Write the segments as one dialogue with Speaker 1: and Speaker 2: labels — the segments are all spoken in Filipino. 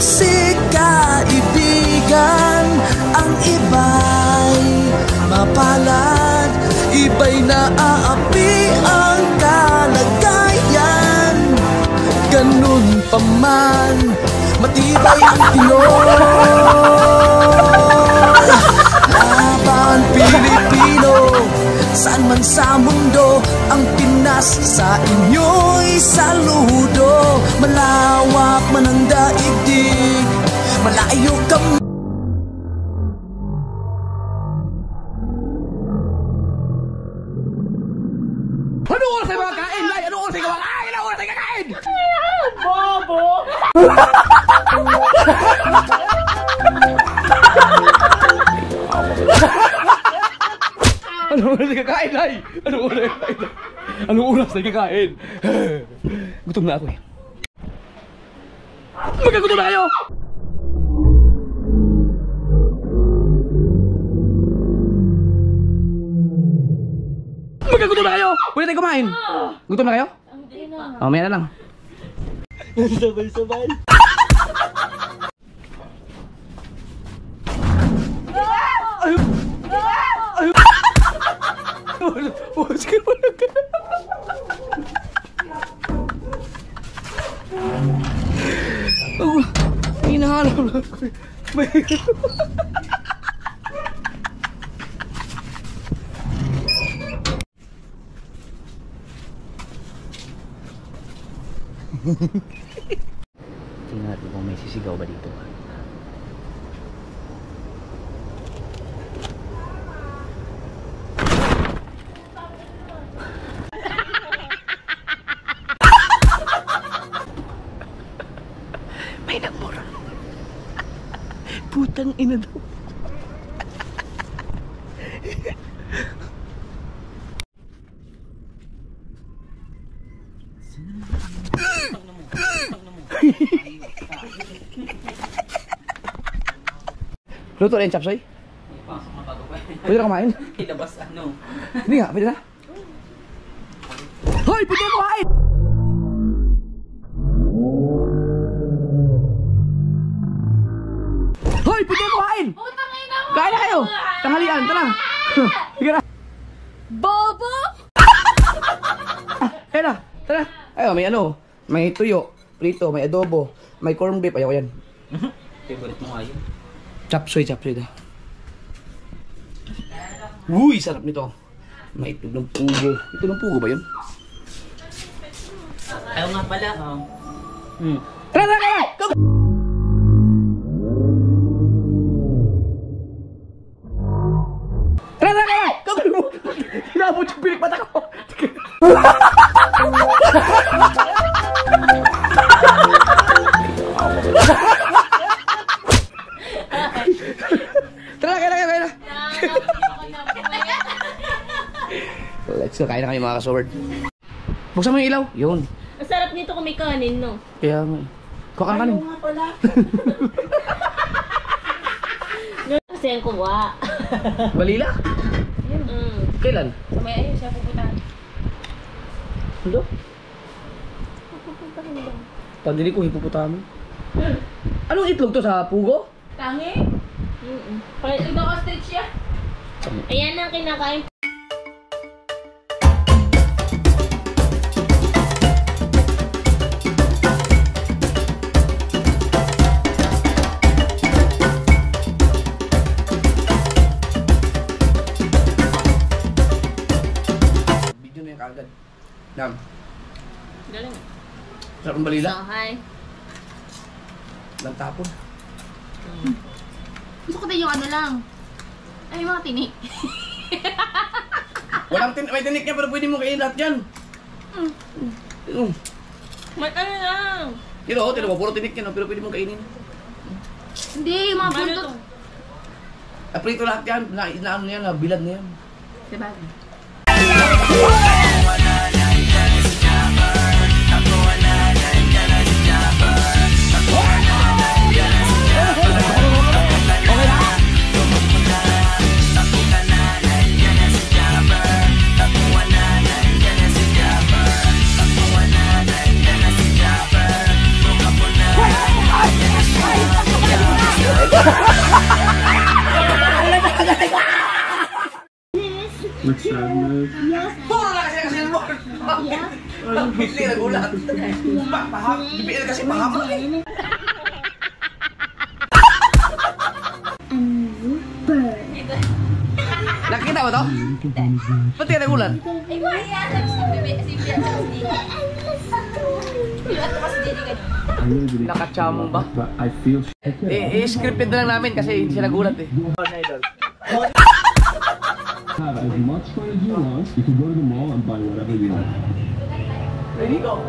Speaker 1: si kaibigan. Ang iba'y mapalad, iba'y naaapi ang kalagayan. Ganun pa man, matibay ang Pinoy. Laban Pilipino, saan man sa mundo, ang Pinas sa inyo'y saludo. Malawak man ang daigdig, malayo ka.
Speaker 2: Ano oras ay mga kain? Nay, ano oras ay kumakain? Ano oras ay kakain?
Speaker 3: Bobo!
Speaker 2: Ano oras ay kakain, Nay? Ano oras ay kakain? Ano oras ay kakain? Gutom na ako eh. Magkagutom na kayo! Magkagutom na kayo! Pwede tayo kumain! Gutom na kayo? Mamaya na lang.
Speaker 3: Sabay-sabay.
Speaker 2: Sige mo lang ka. Hinahanap lang ko. Tingnan natin kung may sisigaw ba dito. May nagmura. Putang ina daw. Luto na yung chapsoy? Pwede na kumain?
Speaker 3: Ilabas ano?
Speaker 2: Hindi nga, pwede na. Hoy! Pwede na kumain! Hoy! Pwede na kumain! Kain na kayo! Tanghalian, tara! Sige na!
Speaker 4: Bobo!
Speaker 2: Kaya na, tara! Ayaw, may ano, may tuyo, prito, may adobo, may corn beef, ayaw ko yan.
Speaker 3: Favorite mo nga yun.
Speaker 2: Chapsoy tayo. Uy, sarap nito. May itlog ng pugo. Ito ng pugo ba yun?
Speaker 3: Ayaw nga pala, oh.
Speaker 2: Tara! Go! Tara! Go! Hinabot yung pilik mata ko. Tara, kaya na. Let's go, kain na kayo mga kasword. Buksan mo yung ilaw. Yun.
Speaker 4: Ang sarap nito kung may kanin, no?
Speaker 2: Kaya nga. Kuha ka ng kanin.
Speaker 4: Ayaw nga pala. Kasi ang kuha.
Speaker 2: Balila? Kailan?
Speaker 4: So may ayun siya pupuntahan.
Speaker 2: Ano?
Speaker 4: Pupuntahan lang.
Speaker 2: Pandili ko, hipuputami. Anong itlog to sa pugo?
Speaker 4: Tangi? Ito ostrich siya. Ayan ang kinakain.
Speaker 2: Video na yung kagad. Dam.
Speaker 4: Galing.
Speaker 2: Sarap ng balila.
Speaker 4: So, hi.
Speaker 2: Lang tapon.
Speaker 4: Gusto ko din yung ano lang. Ay, yung mga tinik.
Speaker 2: May tinik niya pero pwede mo kainin lahat yan.
Speaker 4: May ano lang.
Speaker 2: Tino, puro tinik yan pero pwede mo kainin.
Speaker 4: Hindi, yung mga buntot.
Speaker 2: Prito lahat yan. Ano yan, bilad na yan.
Speaker 4: Diba?
Speaker 2: Hindi nagulat. DPL kasi mahaba eh. Nakita mo to? Ba't ka nagulat?
Speaker 4: Ay, kaya si
Speaker 2: Nakachamong ba? I-scripted na lang namin kasi hindi siya nagulat eh.
Speaker 5: Have as much fun as you want. You can go to the mall and buy whatever you want.
Speaker 2: Ready go?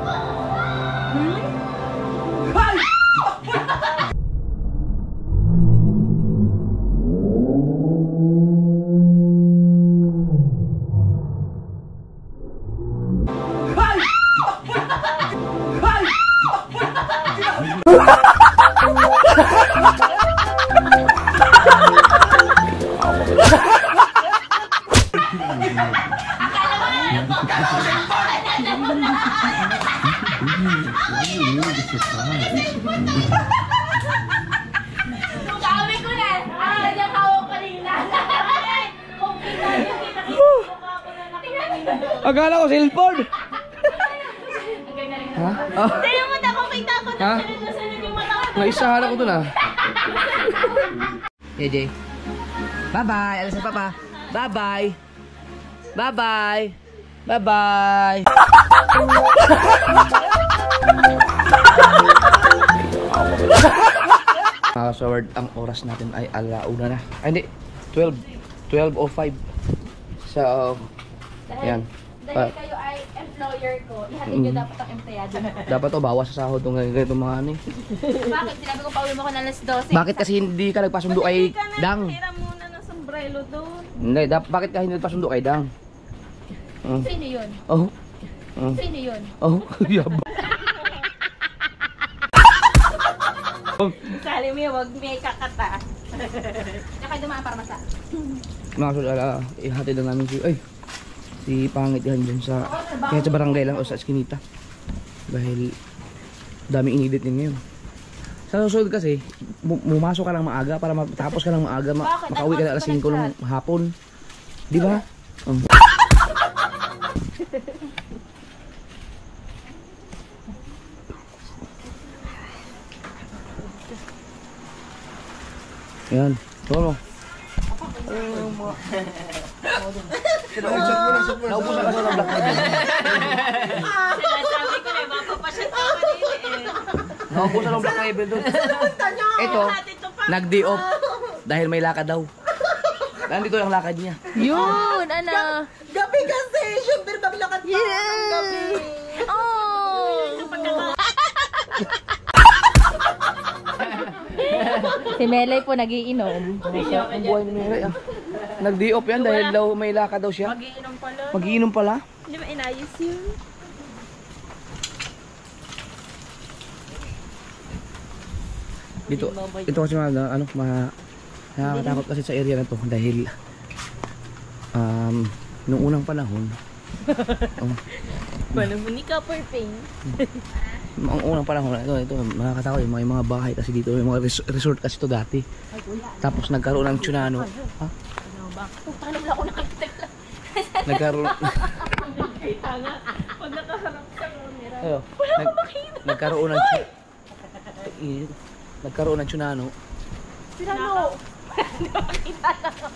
Speaker 4: Sabi ko na! Ah, yung hawak kanina!
Speaker 2: Akala ko cellphone! Ha? Oh.
Speaker 4: Hindi naman ako kita ko
Speaker 2: Ha?
Speaker 4: sunod yung mata ko.
Speaker 2: Naisahan ako dun ah. JJ. Bye-bye! Alas na papa. Bye-bye! Bye-bye! Bye-bye! So, ang oras natin ay alauna na. Ay, hindi. 12:05. So, yan.
Speaker 4: Dahil kayo ay employer ko, ihatid nyo dapat ang empleyado.
Speaker 2: Dapat to bawas sa sahod ng ganito mga ano eh.
Speaker 4: Bakit? Sinabi ko pauwi mo ko na alas 12.
Speaker 2: Bakit kasi hindi ka nagpasundo kay Dang?
Speaker 4: Hira muna ng sombrero doon.
Speaker 2: Hindi, bakit ka hindi nagpasundo kay Dang?
Speaker 4: Sino yun?
Speaker 2: Oh.
Speaker 4: Sino yun?
Speaker 2: Oh, yaba.
Speaker 4: Sali mo wag may kakata. Saka dumaan para masa.
Speaker 2: Mga kasulala, ihatid lang namin si Pangit yan dyan sa, kahit sa barangay lang o sa eskinita. Dahil daming inedit din ngayon. Sa susunod kasi, mumasok ka lang maaga para matapos ka lang maaga, makauwi ka na alas 5 ng hapon. Di ba? Yan. Tolo. Naubusan ka sa black label.
Speaker 4: Sinasabi ko na, mapapasyat ka kanina eh.
Speaker 2: Naubusan ng black label doon. Ito, nag-day off dahil may lakad daw. Nandito yung lakad niya.
Speaker 4: Yun, ano?
Speaker 6: Gabi kasi, syempre maglakad pa ng gabi.
Speaker 4: Oh! Si Melay po nagiinom.
Speaker 2: Ang buhay ni Mary ah. Nag-day off yan dahil daw may lakad daw siya.
Speaker 4: Magiinom pala.
Speaker 2: Magiinom pala?
Speaker 4: Hindi ba inayos yun?
Speaker 2: Dito kasi nakakatakot kasi sa area na to dahil nung unang panahon
Speaker 4: Panahon ni Copper Pain.
Speaker 2: ang unang panahon ito nakakatakot yung mga bahay kasi dito yung mga resort kasi to dati. Tapos nagkaroon ng tsunami. Ha?
Speaker 4: Paano wala ako nakakita?
Speaker 2: Nagkaroon
Speaker 4: Kita nga. Pag nakaharap sa camera.
Speaker 2: ayo, nagkaroon ng tsunami.
Speaker 4: Sirano?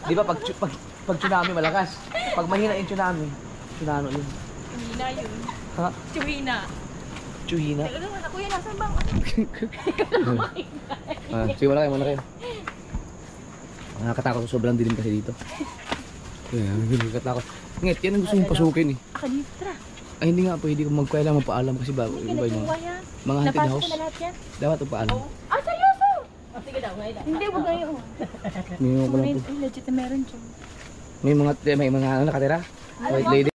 Speaker 2: Di ba pag tsunami malakas? Pag mahina yung tsunami yun.
Speaker 4: Chuhina yun.
Speaker 2: Ha?
Speaker 4: Chuhina.
Speaker 2: Chuhina?
Speaker 4: Teka naman, ako yun. Nasaan bang?
Speaker 2: Sige, wala kayo. Nakakatakot, sobrang dilim kasi dito. Kaya, nakakatakot. Nget, yan ang gusto mong pasukin eh.
Speaker 4: Ako dito, tara.
Speaker 2: Ay, hindi nga, pwede kong magkailang mapaalam kasi bago.
Speaker 4: Hindi
Speaker 2: Iba
Speaker 4: ka
Speaker 2: yung
Speaker 4: nagtuwa yan.
Speaker 2: mga haunted
Speaker 4: Napasok
Speaker 2: house.
Speaker 4: ko na lahat yan.
Speaker 2: Dapat upaalam.
Speaker 4: Ah, seryoso? Sige daw, ngayon. Hindi, wag ngayon.
Speaker 2: May mga,
Speaker 4: Legit na meron siya.
Speaker 2: may mga nakatira. White lady.